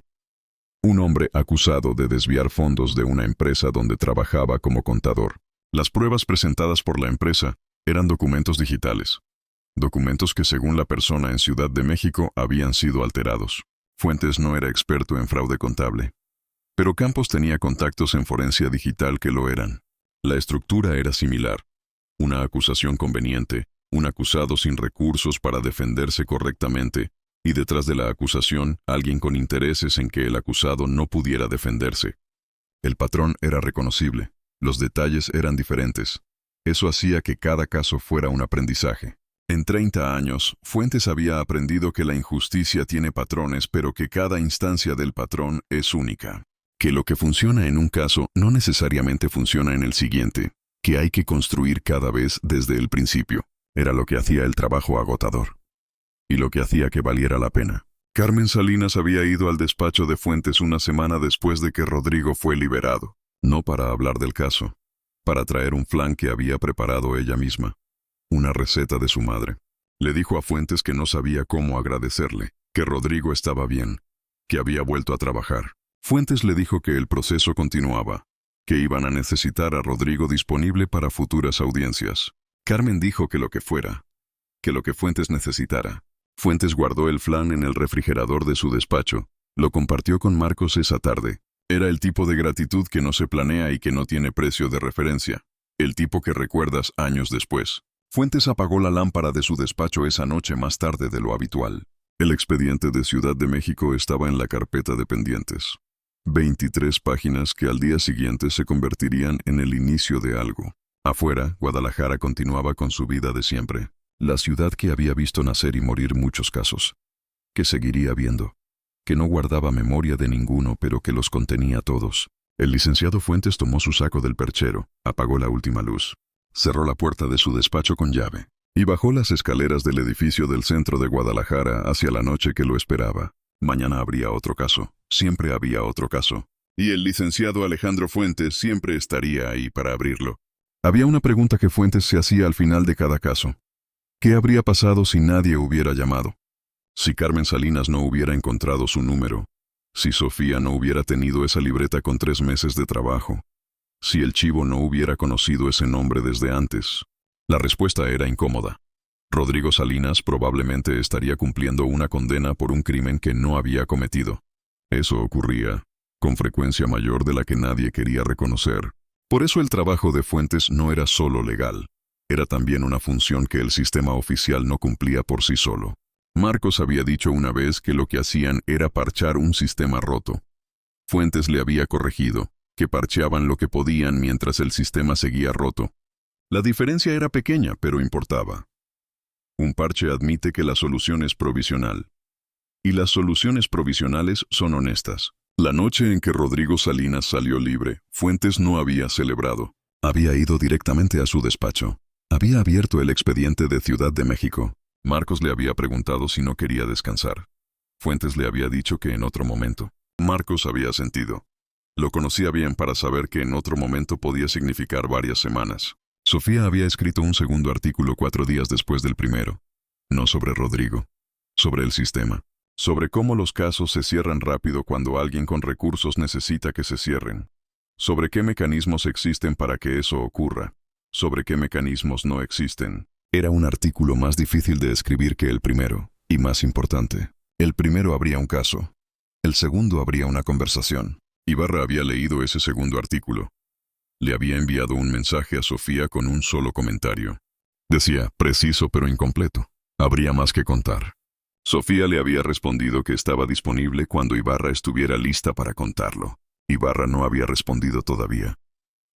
Un hombre acusado de desviar fondos de una empresa donde trabajaba como contador. Las pruebas presentadas por la empresa eran documentos digitales. Documentos que según la persona en Ciudad de México habían sido alterados. Fuentes no era experto en fraude contable. Pero Campos tenía contactos en forencia digital que lo eran. La estructura era similar. Una acusación conveniente, un acusado sin recursos para defenderse correctamente, y detrás de la acusación, alguien con intereses en que el acusado no pudiera defenderse. El patrón era reconocible, los detalles eran diferentes. Eso hacía que cada caso fuera un aprendizaje. En 30 años, Fuentes había aprendido que la injusticia tiene patrones, pero que cada instancia del patrón es única. Que lo que funciona en un caso no necesariamente funciona en el siguiente. Que hay que construir cada vez desde el principio. Era lo que hacía el trabajo agotador. Y lo que hacía que valiera la pena. Carmen Salinas había ido al despacho de Fuentes una semana después de que Rodrigo fue liberado. No para hablar del caso, para traer un flan que había preparado ella misma. Una receta de su madre. Le dijo a Fuentes que no sabía cómo agradecerle, que Rodrigo estaba bien, que había vuelto a trabajar. Fuentes le dijo que el proceso continuaba, que iban a necesitar a Rodrigo disponible para futuras audiencias. Carmen dijo que lo que fuera, que lo que Fuentes necesitara. Fuentes guardó el flan en el refrigerador de su despacho. Lo compartió con Marcos esa tarde. Era el tipo de gratitud que no se planea y que no tiene precio de referencia. El tipo que recuerdas años después. Fuentes apagó la lámpara de su despacho esa noche más tarde de lo habitual. El expediente de Ciudad de México estaba en la carpeta de pendientes. 23 páginas que al día siguiente se convertirían en el inicio de algo. Afuera, Guadalajara continuaba con su vida de siempre. La ciudad que había visto nacer y morir muchos casos. Que seguiría viendo. Que no guardaba memoria de ninguno, pero que los contenía todos. El licenciado Fuentes tomó su saco del perchero, apagó la última luz, cerró la puerta de su despacho con llave, y bajó las escaleras del edificio del centro de Guadalajara hacia la noche que lo esperaba. Mañana habría otro caso, siempre había otro caso. Y el licenciado Alejandro Fuentes siempre estaría ahí para abrirlo. Había una pregunta que Fuentes se hacía al final de cada caso. ¿Qué habría pasado si nadie hubiera llamado? Si Carmen Salinas no hubiera encontrado su número. Si Sofía no hubiera tenido esa libreta con 3 meses de trabajo. Si el chivo no hubiera conocido ese nombre desde antes. La respuesta era incómoda. Rodrigo Salinas probablemente estaría cumpliendo una condena por un crimen que no había cometido. Eso ocurría, con frecuencia mayor de la que nadie quería reconocer. Por eso el trabajo de Fuentes no era solo legal. Era también una función que el sistema oficial no cumplía por sí solo. Marcos había dicho una vez que lo que hacían era parchar un sistema roto. Fuentes le había corregido, que parcheaban lo que podían mientras el sistema seguía roto. La diferencia era pequeña, pero importaba. Un parche admite que la solución es provisional. Y las soluciones provisionales son honestas. La noche en que Rodrigo Salinas salió libre, Fuentes no había celebrado. Había ido directamente a su despacho. Había abierto el expediente de Ciudad de México. Marcos le había preguntado si no quería descansar. Fuentes le había dicho que en otro momento. Marcos había sentido. Lo conocía bien para saber que en otro momento podía significar varias semanas. Sofía había escrito un segundo artículo 4 días después del primero. No sobre Rodrigo. Sobre el sistema. Sobre cómo los casos se cierran rápido cuando alguien con recursos necesita que se cierren. Sobre qué mecanismos existen para que eso ocurra. Sobre qué mecanismos no existen. Era un artículo más difícil de escribir que el primero, y más importante. El primero habría un caso. El segundo habría una conversación. Ibarra había leído ese segundo artículo. Le había enviado un mensaje a Sofía con un solo comentario. Decía, preciso pero incompleto. Habría más que contar. Sofía le había respondido que estaba disponible cuando Ibarra estuviera lista para contarlo. Ibarra no había respondido todavía.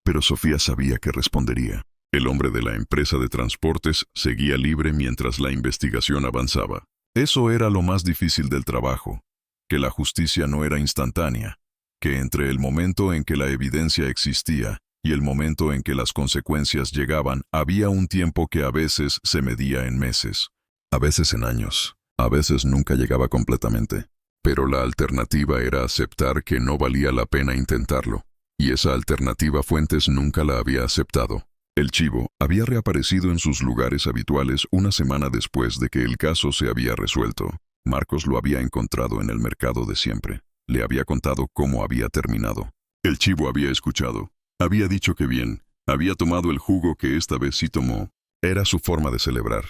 Pero Sofía sabía que respondería. El hombre de la empresa de transportes seguía libre mientras la investigación avanzaba. Eso era lo más difícil del trabajo, que la justicia no era instantánea, que entre el momento en que la evidencia existía y el momento en que las consecuencias llegaban había un tiempo que a veces se medía en meses, a veces en años, a veces nunca llegaba completamente. Pero la alternativa era aceptar que no valía la pena intentarlo, y esa alternativa Fuentes nunca la había aceptado. El chivo había reaparecido en sus lugares habituales una semana después de que el caso se había resuelto. Marcos lo había encontrado en el mercado de siempre. Le había contado cómo había terminado. El chivo había escuchado. Había dicho que bien. Había tomado el jugo que esta vez sí tomó. Era su forma de celebrar.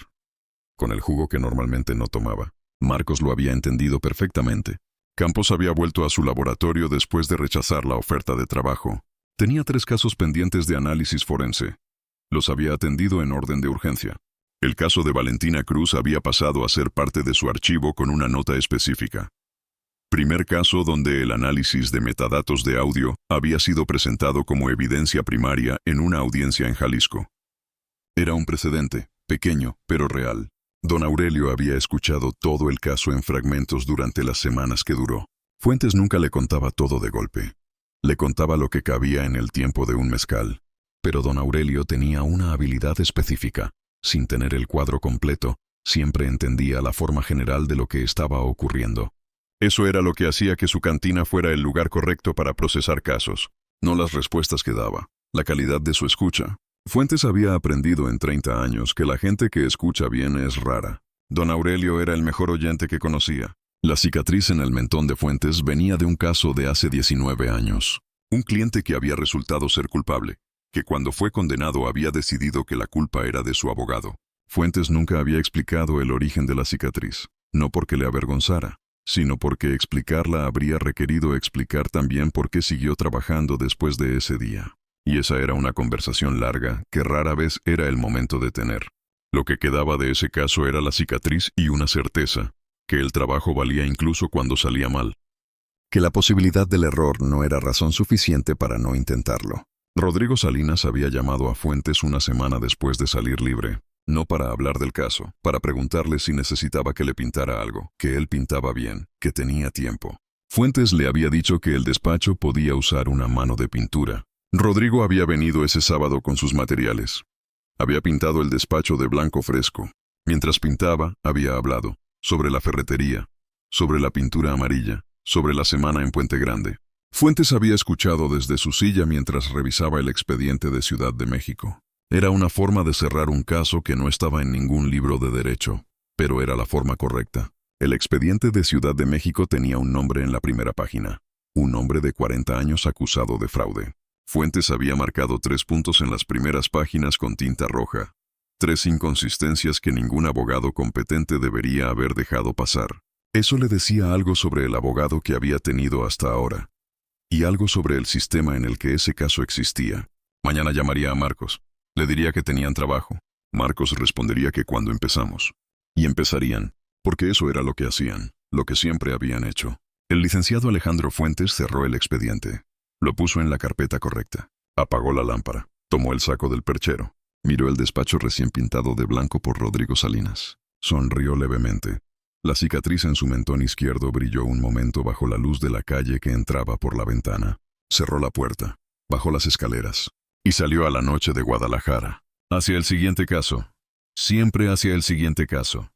Con el jugo que normalmente no tomaba. Marcos lo había entendido perfectamente. Campos había vuelto a su laboratorio después de rechazar la oferta de trabajo. Tenía 3 casos pendientes de análisis forense. Los había atendido en orden de urgencia. El caso de Valentina Cruz había pasado a ser parte de su archivo con una nota específica. Primer caso donde el análisis de metadatos de audio había sido presentado como evidencia primaria en una audiencia en Jalisco. Era un precedente, pequeño, pero real. Don Aurelio había escuchado todo el caso en fragmentos durante las semanas que duró. Fuentes nunca le contaba todo de golpe. Le contaba lo que cabía en el tiempo de un mezcal. Pero don Aurelio tenía una habilidad específica. Sin tener el cuadro completo, siempre entendía la forma general de lo que estaba ocurriendo. Eso era lo que hacía que su cantina fuera el lugar correcto para procesar casos, no las respuestas que daba, la calidad de su escucha. Fuentes había aprendido en 30 años que la gente que escucha bien es rara. Don Aurelio era el mejor oyente que conocía. La cicatriz en el mentón de Fuentes venía de un caso de hace 19 años. Un cliente que había resultado ser culpable, que cuando fue condenado había decidido que la culpa era de su abogado. Fuentes nunca había explicado el origen de la cicatriz, no porque le avergonzara, sino porque explicarla habría requerido explicar también por qué siguió trabajando después de ese día. Y esa era una conversación larga que rara vez era el momento de tener. Lo que quedaba de ese caso era la cicatriz y una certeza, que el trabajo valía incluso cuando salía mal. Que la posibilidad del error no era razón suficiente para no intentarlo. Rodrigo Salinas había llamado a Fuentes una semana después de salir libre, no para hablar del caso, para preguntarle si necesitaba que le pintara algo, que él pintaba bien, que tenía tiempo. Fuentes le había dicho que el despacho podía usar una mano de pintura. Rodrigo había venido ese sábado con sus materiales. Había pintado el despacho de blanco fresco. Mientras pintaba, había hablado sobre la ferretería, sobre la pintura amarilla, sobre la semana en Puente Grande. Fuentes había escuchado desde su silla mientras revisaba el expediente de Ciudad de México. Era una forma de cerrar un caso que no estaba en ningún libro de derecho, pero era la forma correcta. El expediente de Ciudad de México tenía un nombre en la primera página. Un hombre de 40 años acusado de fraude. Fuentes había marcado 3 puntos en las primeras páginas con tinta roja. 3 inconsistencias que ningún abogado competente debería haber dejado pasar. Eso le decía algo sobre el abogado que había tenido hasta ahora. Y algo sobre el sistema en el que ese caso existía. Mañana llamaría a Marcos. Le diría que tenían trabajo. Marcos respondería que cuando empezamos. Y empezarían, porque eso era lo que hacían, lo que siempre habían hecho. El licenciado Alejandro Fuentes cerró el expediente. Lo puso en la carpeta correcta. Apagó la lámpara. Tomó el saco del perchero. Miró el despacho recién pintado de blanco por Rodrigo Salinas. Sonrió levemente. La cicatriz en su mentón izquierdo brilló un momento bajo la luz de la calle que entraba por la ventana. Cerró la puerta. Bajó las escaleras. Y salió a la noche de Guadalajara. Hacia el siguiente caso. Siempre hacia el siguiente caso.